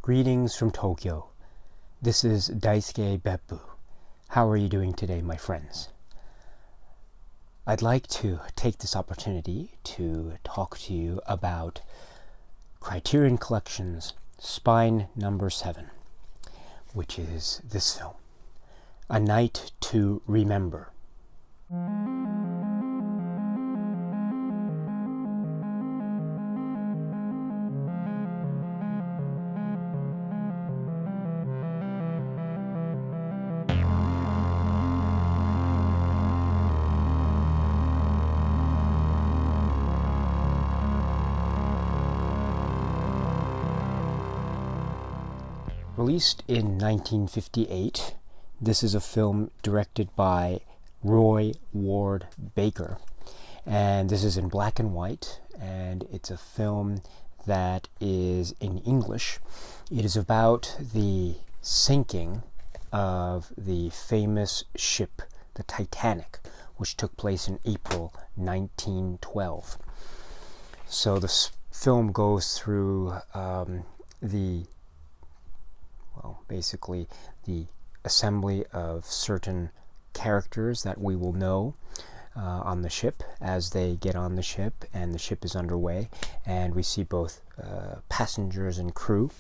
Greetings from Tokyo. This is Daisuke Beppu. How are you doing today, my friends? I'd like to take this opportunity to talk to you about Criterion Collection's Spine Number 7, which is this film, A Night to Remember. Released in 1958, this is a film directed by Roy Ward Baker, and this is in black and white, and it's a film that is in English. It is about the sinking of the famous ship, the Titanic, which took place in April 1912. So this film goes through basically the assembly of certain characters that we will know on the ship as they get on the ship and the ship is underway, and we see both passengers and crew.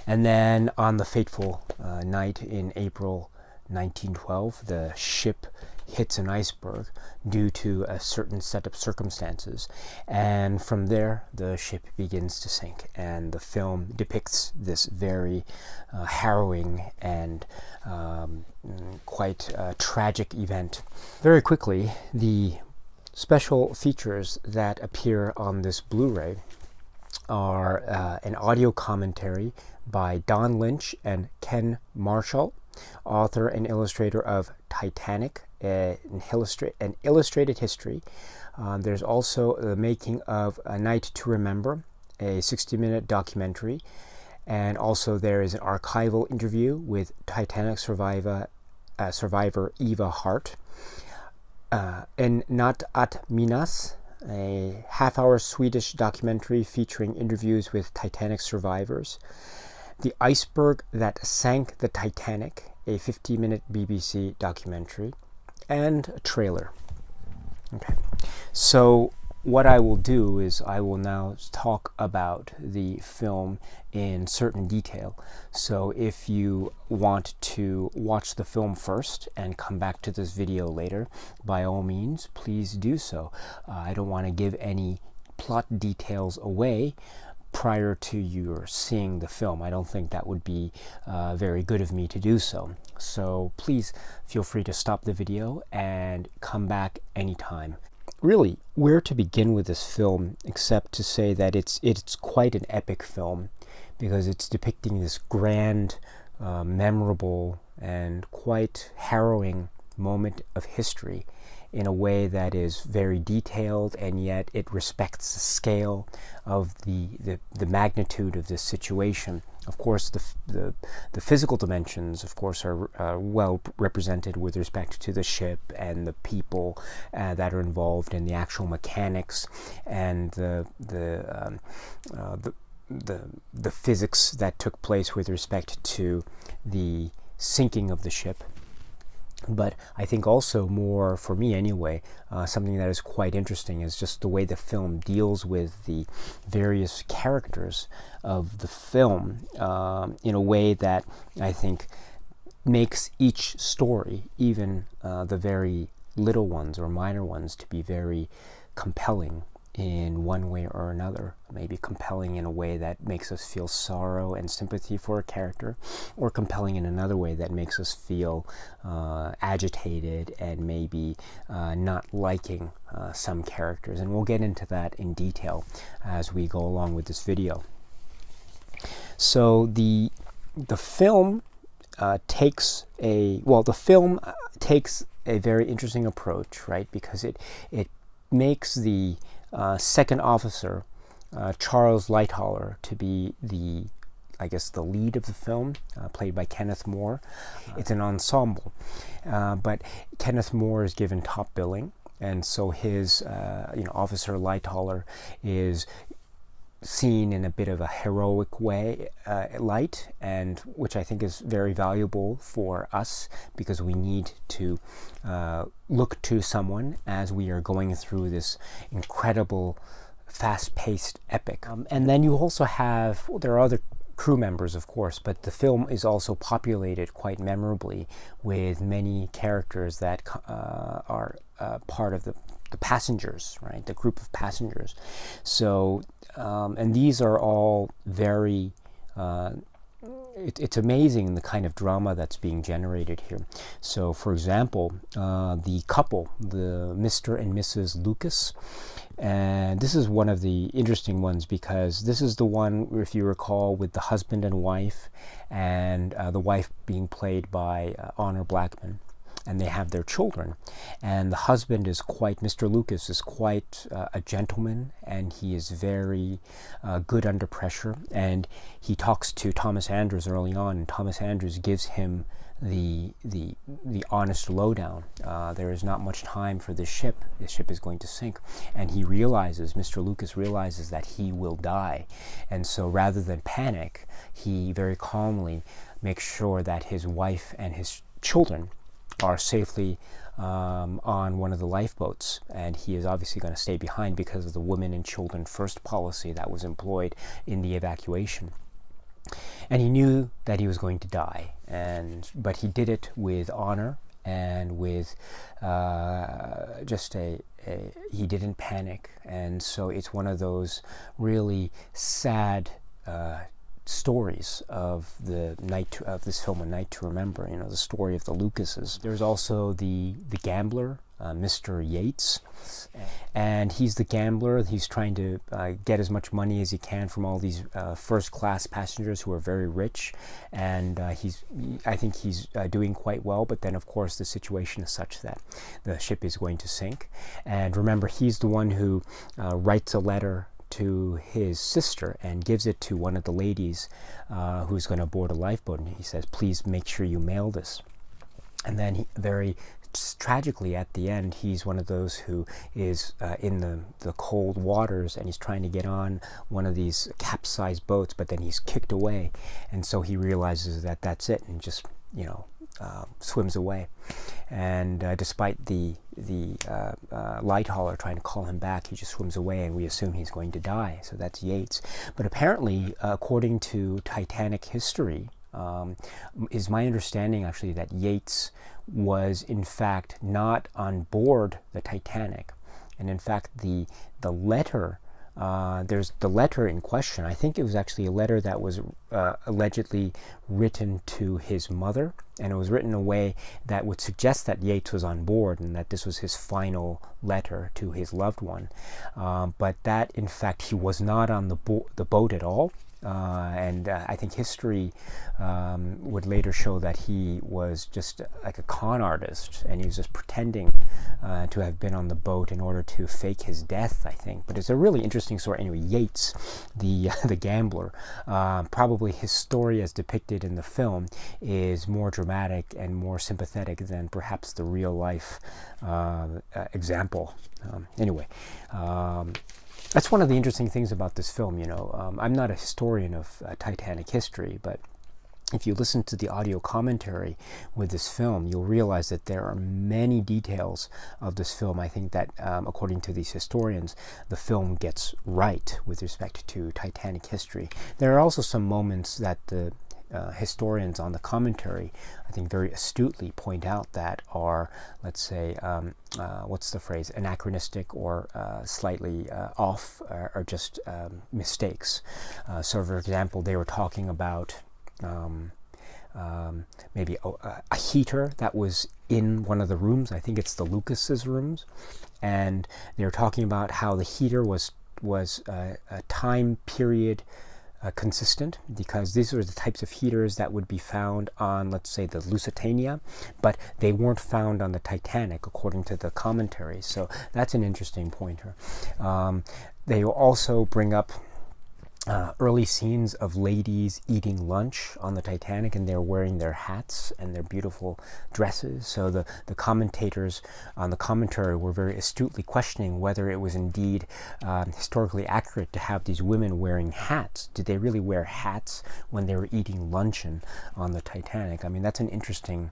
And then on the fateful night in April 1912, the ship hits an iceberg due to a certain set of circumstances, and from there the ship begins to sink, and the film depicts this very harrowing and quite tragic event. Very quickly, the special features that appear on this Blu-ray are an audio commentary by Don Lynch and Ken Marshall, author and illustrator of Titanic, an illustrated history. There's also the making of A Night to Remember, a 60-minute documentary, and also there is an archival interview with Titanic survivor Eva Hart. En Natt att minnas, a half-hour Swedish documentary featuring interviews with Titanic survivors. The Iceberg That Sank the Titanic, a 50-minute BBC documentary, and a trailer. Okay, so what I will do is I will now talk about the film in certain detail. So if you want to watch the film first and come back to this video later, by all means, please do so. I don't want to give any plot details away prior to your seeing the film. I don't think that would be very good of me to do so. So please feel free to stop the video and come back anytime. Really, where to begin with this film except to say that it's quite an epic film, because it's depicting this grand, memorable, and quite harrowing moment of history in a way that is very detailed, and yet it respects the scale of the magnitude of this situation. Of course, the physical dimensions, of course, are well represented with respect to the ship and the people that are involved in the actual mechanics and the physics that took place with respect to the sinking of the ship. But I think also more, for me anyway, something that is quite interesting is just the way the film deals with the various characters of the film in a way that I think makes each story, even the very little ones or minor ones, to be very compelling in one way or another. Maybe compelling in a way that makes us feel sorrow and sympathy for a character, or compelling in another way that makes us feel agitated and maybe not liking some characters. And we'll get into that in detail as we go along with this video. So the film takes a very interesting approach, right? Because it makes the second officer, Charles Lightoller, to be the lead of the film, played by Kenneth More. It's an ensemble, but Kenneth More is given top billing, and so his Officer Lightoller is seen in a bit of a heroic way, light, and which I think is very valuable for us, because we need to look to someone as we are going through this incredible fast-paced epic. And then you also have, well, there are other crew members, of course, but the film is also populated quite memorably with many characters that are part of the passengers, right? The group of passengers. So, and these are all very, it's amazing the kind of drama that's being generated here. So, for example, the couple, the Mr. and Mrs. Lucas, and this is one of the interesting ones, because this is the one, if you recall, with the husband and wife, and the wife being played by Honor Blackman, and they have their children. And the husband is quite, Mr. Lucas is quite a gentleman, and he is very good under pressure. And he talks to Thomas Andrews early on, and Thomas Andrews gives him the honest lowdown. There is not much time for this ship. This ship is going to sink. And he realizes, Mr. Lucas realizes, that he will die. And so rather than panic, he very calmly makes sure that his wife and his children are safely on one of the lifeboats, and he is obviously going to stay behind because of the women and children first policy that was employed in the evacuation. And he knew that he was going to die, but he did it with honor and with he didn't panic. And so it's one of those really sad stories of this film, A Night to Remember. You know, the story of the Lucases. There's also the gambler, Mr. Yates, and he's the gambler. He's trying to get as much money as he can from all these first-class passengers who are very rich, and I think he's doing quite well. But then, of course, the situation is such that the ship is going to sink. And remember, he's the one who writes a letter to his sister and gives it to one of the ladies who's going to board a lifeboat, and he says, please make sure you mail this. And then he, very tragically at the end, he's one of those who is in the cold waters, and he's trying to get on one of these capsized boats, but then he's kicked away, and so he realizes that that's it, and just, you know, swims away. And despite the light hauler trying to call him back, he just swims away, and we assume he's going to die. So that's Yates. But apparently, according to Titanic history, is my understanding actually that Yates was in fact not on board the Titanic, and in fact the letter, there's the letter in question. I think it was actually a letter that was allegedly written to his mother, and it was written in a way that would suggest that Yates was on board and that this was his final letter to his loved one, but that in fact he was not on the boat at all. And I think history would later show that he was just like a con artist, and he was just pretending to have been on the boat in order to fake his death, I think. But it's a really interesting story. Anyway, Yates, the gambler, probably his story as depicted in the film is more dramatic and more sympathetic than perhaps the real life example. Anyway. That's one of the interesting things about this film, you know. I'm not a historian of Titanic history, but if you listen to the audio commentary with this film, you'll realize that there are many details of this film, I think, that, according to these historians, the film gets right with respect to Titanic history. There are also some moments that the historians on the commentary, I think, very astutely point out that are, let's say, what's the phrase, anachronistic or slightly off, or just mistakes. So, for example, they were talking about maybe a heater that was in one of the rooms. I think it's the Lucas's rooms, and they were talking about how the heater was a time period consistent, because these were the types of heaters that would be found on, let's say, the Lusitania, but they weren't found on the Titanic, according to the commentary. So that's an interesting pointer. They also bring up early scenes of ladies eating lunch on the Titanic, and they're wearing their hats and their beautiful dresses. So the commentators on the commentary were very astutely questioning whether it was indeed historically accurate to have these women wearing hats. Did they really wear hats when they were eating luncheon on the Titanic? I mean, that's an interesting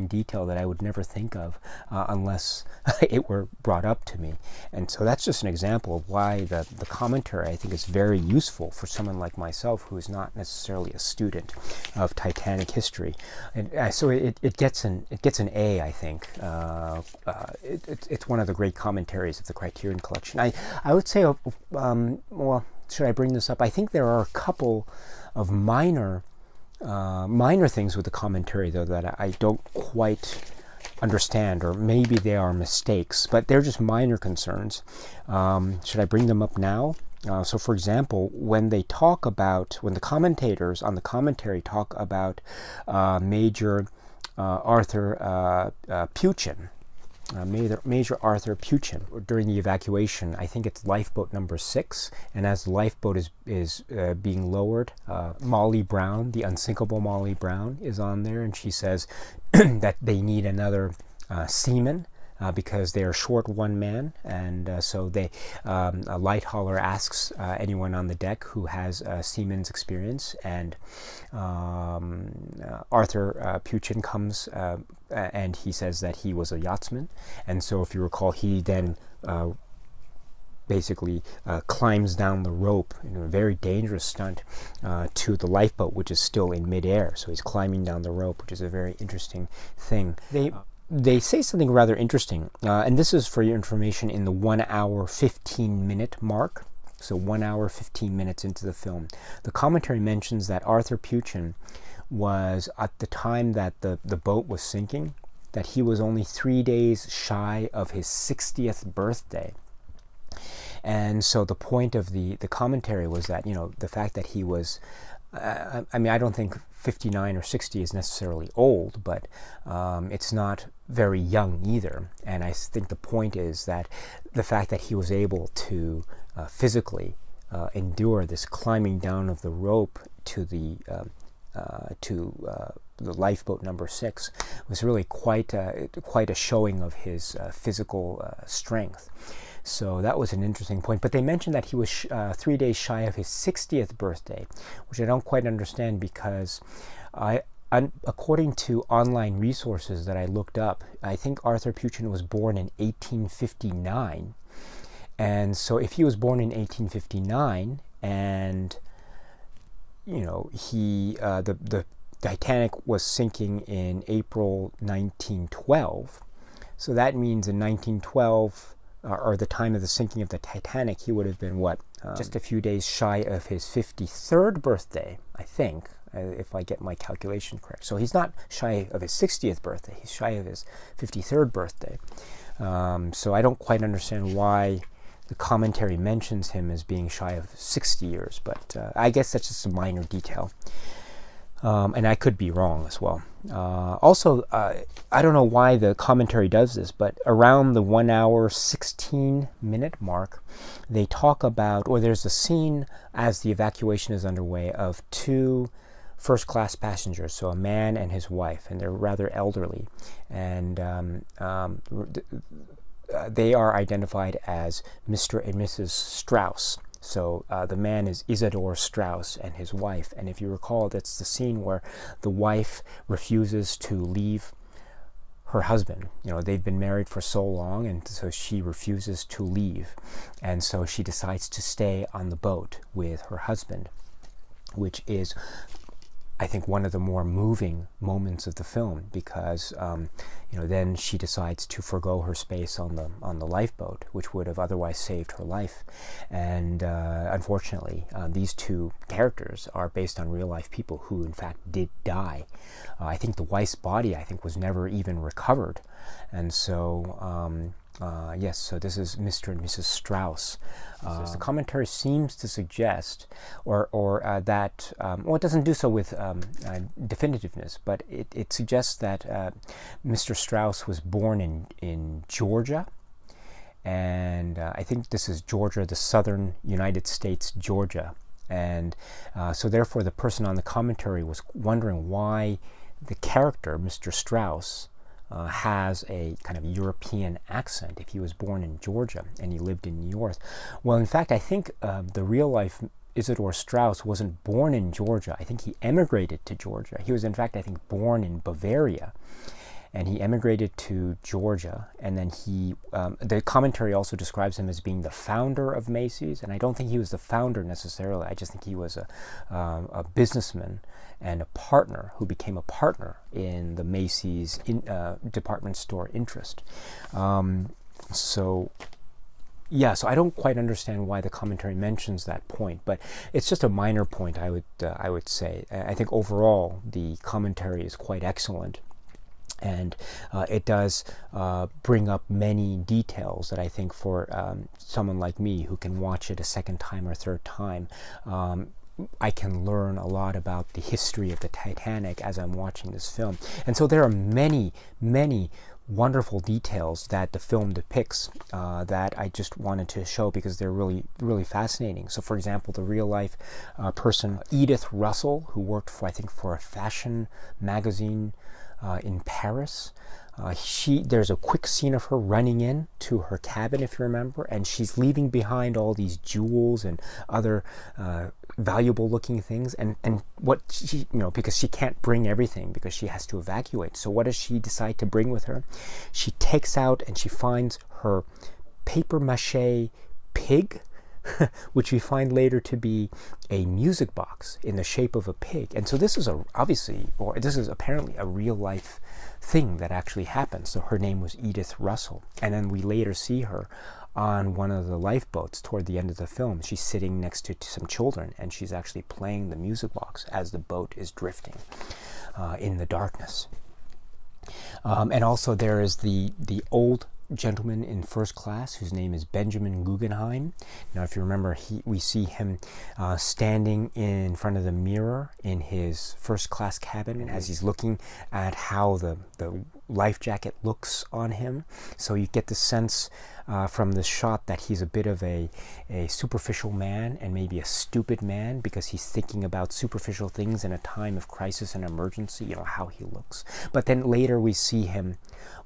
detail that I would never think of unless it were brought up to me. And so that's just an example of why the commentary, I think, is very useful for someone like myself who is not necessarily a student of Titanic history. And so it gets an A, I think. It's one of the great commentaries of the Criterion collection. I would say, well, should I bring this up? I think there are a couple of minor things with the commentary, though, that I don't quite understand, or maybe they are mistakes, but they're just minor concerns. Should I bring them up now? So, for example, when the commentators on the commentary talk about Major Arthur Puchin, Major Arthur Puchin, during the evacuation, I think it's lifeboat number 6, and as the lifeboat is being lowered, Molly Brown, the unsinkable Molly Brown, is on there, and she says that they need another seaman because they are short one man, and so a light hauler asks anyone on the deck who has seaman's experience, and Arthur Puchin comes and he says that he was a yachtsman, and so if you recall, he then basically climbs down the rope in a very dangerous stunt to the lifeboat, which is still in midair. So he's climbing down the rope, which is a very interesting thing. They say something rather interesting, and this is for your information in the 1 hour 15 minute mark. So 1 hour 15 minutes into the film, the commentary mentions that Arthur Puchin was, at the time that the boat was sinking, that he was only 3 days shy of his 60th birthday. And so the point of the commentary was that, the fact that he was, I mean, I don't think 59 or 60 is necessarily old, but it's not very young either. And I think the point is that the fact that he was able to physically endure this climbing down of the rope to the lifeboat number 6 was really quite a showing of his physical strength. So that was an interesting point. But they mentioned that he was 3 days shy of his 60th birthday, which I don't quite understand, because according to online resources that I looked up, I think Arthur Puchin was born in 1859. And so if he was born in 1859 and the Titanic was sinking in April 1912, so that means in 1912, or the time of the sinking of the Titanic, he would have been just a few days shy of his 53rd birthday, I think, if I get my calculation correct. So he's not shy of his 60th birthday, he's shy of his 53rd birthday. So I don't quite understand why the commentary mentions him as being shy of 60 years, but I guess that's just a minor detail. And I could be wrong as well. Also, I don't know why the commentary does this, but around the 1 hour 16 minute mark, they talk about, or there's a scene as the evacuation is underway, of 2 first-class passengers, so a man and his wife, and they're rather elderly, and they are identified as Mr. and Mrs. Strauss. So the man is Isidor Strauss and his wife. And if you recall, that's the scene where the wife refuses to leave her husband. They've been married for so long, and so she refuses to leave. And so she decides to stay on the boat with her husband, which is, I think, one of the more moving moments of the film, because then she decides to forgo her space on the lifeboat, which would have otherwise saved her life. And unfortunately, these 2 characters are based on real life people who, in fact, did die. I think the wife's body, was never even recovered. And so yes, so this is Mr. and Mrs. Strauss. The commentary seems to suggest, or that, it doesn't do so with definitiveness, but it suggests that Mr. Strauss was born in Georgia, and I think this is Georgia, the southern United States, Georgia. And so therefore the person on the commentary was wondering why the character, Mr. Strauss, has a kind of European accent if he was born in Georgia and he lived in New York. Well, in fact, I think the real life Isidor Strauss wasn't born in Georgia. I think he emigrated to Georgia. He was, in fact, I think, born in Bavaria. And he emigrated to Georgia, and then the commentary also describes him as being the founder of Macy's, and I don't think he was the founder necessarily. I just think he was a businessman and a partner who became a partner in the Macy's department store interest. So I don't quite understand why the commentary mentions that point, but it's just a minor point, I would say. I think overall the commentary is quite excellent. And it does bring up many details that I think for someone like me who can watch it a second time or third time, I can learn a lot about the history of the Titanic as I'm watching this film. And so there are many, many wonderful details that the film depicts that I just wanted to show because they're really, really fascinating. So, for example, the real-life person, Edith Russell, who worked for a fashion magazine in Paris. There's a quick scene of her running in to her cabin, if you remember, and she's leaving behind all these jewels and other valuable looking things, and what she, because she can't bring everything because she has to evacuate. So what does she decide to bring with her? She takes out and she finds her paper mache pig, which we find later to be a music box in the shape of a pig. And so this is apparently a real life thing that actually happened. So her name was Edith Russell. And then we later see her on one of the lifeboats toward the end of the film. She's sitting next to some children, and she's actually playing the music box as the boat is drifting in the darkness. And also there is the old gentleman in first class whose name is Benjamin Guggenheim. Now, if you remember, we see him standing in front of the mirror in his first class cabin, and as he's looking at how the life jacket looks on him. So you get the sense from this shot that he's a bit of a superficial man and maybe a stupid man because he's thinking about superficial things in a time of crisis and emergency, how he looks. But then later we see him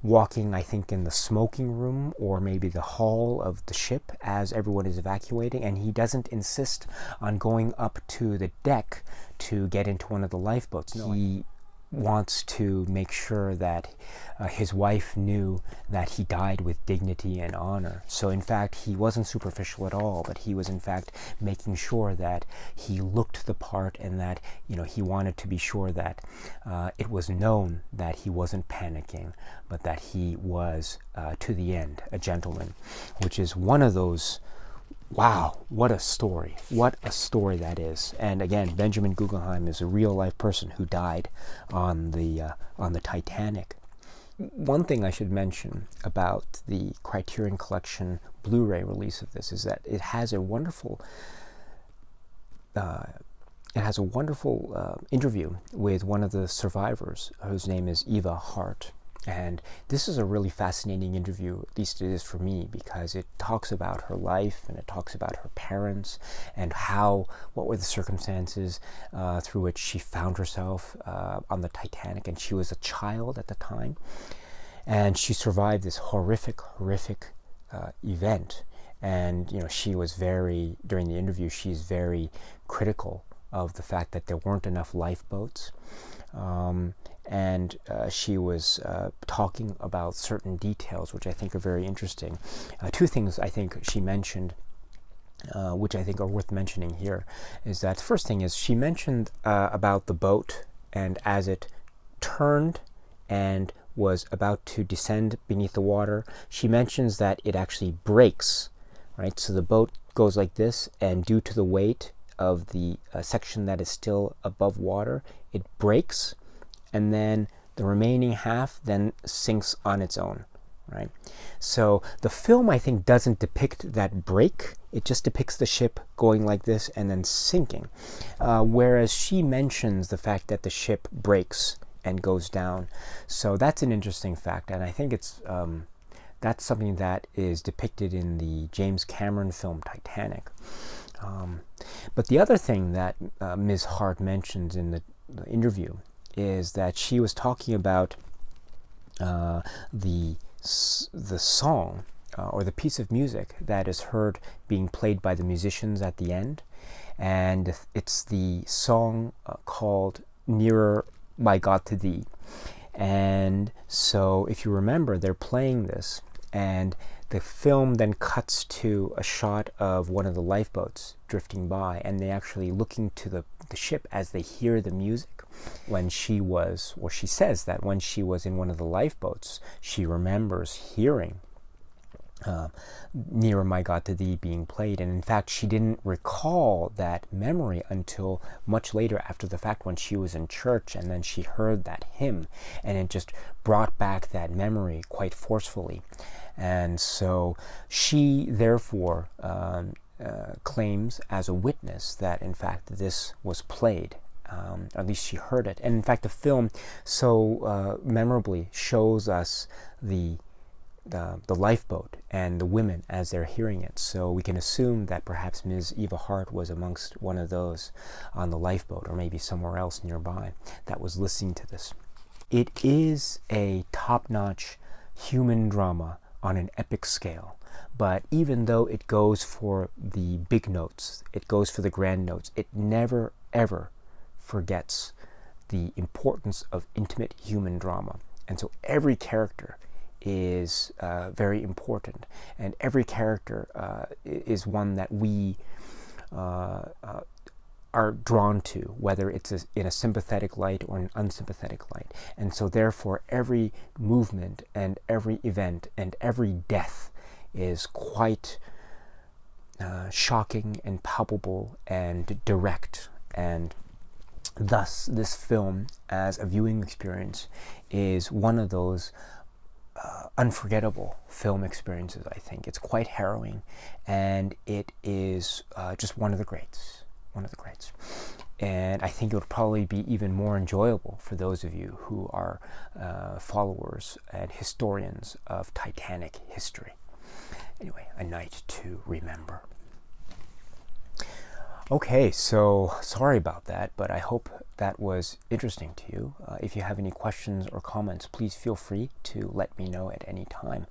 walking, I think, in the smoking room or maybe the hall of the ship as everyone is evacuating, and he doesn't insist on going up to the deck to get into one of the lifeboats. No, he wants to make sure that his wife knew that he died with dignity and honor. So in fact, he wasn't superficial at all, but he was in fact making sure that he looked the part and that he wanted to be sure that it was known that he wasn't panicking, but that he was to the end a gentleman, which is one of those. Wow, what a story. What a story that is. And again, Benjamin Guggenheim is a real life person who died on the Titanic. One thing I should mention about the Criterion Collection Blu-ray release of this is that it has a wonderful interview with one of the survivors, whose name is Eva Hart. And this is a really fascinating interview, at least it is for me, because it talks about her life and it talks about her parents and what were the circumstances through which she found herself on the Titanic. And she was a child at the time, and she survived this horrific event. And she was during the interview, she's very critical of the fact that there weren't enough lifeboats. And she was talking about certain details which I think are very interesting. Two things I think she mentioned which I think are worth mentioning here is that the first thing is she mentioned about the boat, and as it turned and was about to descend beneath the water, she mentions that it actually breaks, right? So the boat goes like this, and due to the weight of the section that is still above water, it breaks, and then the remaining half then sinks on its own, right? So the film, I think, doesn't depict that break. It just depicts the ship going like this and then sinking. Whereas she mentions the fact that the ship breaks and goes down. So that's an interesting fact, and I think it's That's something that is depicted in the James Cameron film Titanic. But the other thing that Ms. Hart mentions in the interview is that she was talking about the song or the piece of music that is heard being played by the musicians at the end, and it's the song called "Nearer, My God, to Thee." And so if you remember, they're playing this, and the film then cuts to a shot of one of the lifeboats drifting by, and they actually looking to the ship as they hear the music. When she says that when she was in one of the lifeboats, she remembers hearing "Nearer, My God, to Thee" being played, and in fact she didn't recall that memory until much later after the fact, when she was in church, and then she heard that hymn, and it just brought back that memory quite forcefully. And so she therefore claims as a witness that in fact this was played, or at least she heard it. And in fact the film so memorably shows us the lifeboat and the women as they're hearing it. So we can assume that perhaps Ms. Eva Hart was amongst one of those on the lifeboat, or maybe somewhere else nearby, that was listening to this. It is a top-notch human drama on an epic scale, but even though it goes for the big notes, it goes for the grand notes, it never ever forgets the importance of intimate human drama. And so every character is very important, and every character is one that we are drawn to, whether it's in a sympathetic light or an unsympathetic light. And so therefore every movement and every event and every death is quite shocking and palpable and direct, and thus this film as a viewing experience is one of those unforgettable film experiences. I think it's quite harrowing, and it is just one of the greats. And I think it would probably be even more enjoyable for those of you who are followers and historians of Titanic history. Anyway, a night to remember. Okay, so sorry about that, but I hope that was interesting to you. If you have any questions or comments, please feel free to let me know at any time.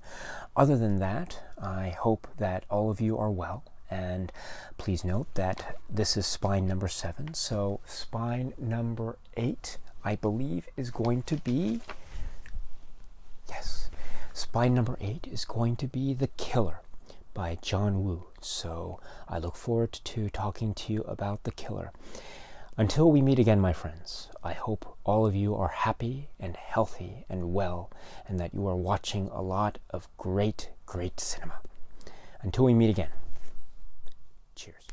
Other than that, I hope that all of you are well. And please note that this is spine number 7. So spine number 8, I believe, is going to be... Yes, spine number 8 is going to be The Killer by John Woo. So I look forward to talking to you about The Killer. Until we meet again, my friends, I hope all of you are happy and healthy and well, and that you are watching a lot of great, great cinema. Until we meet again. Cheers.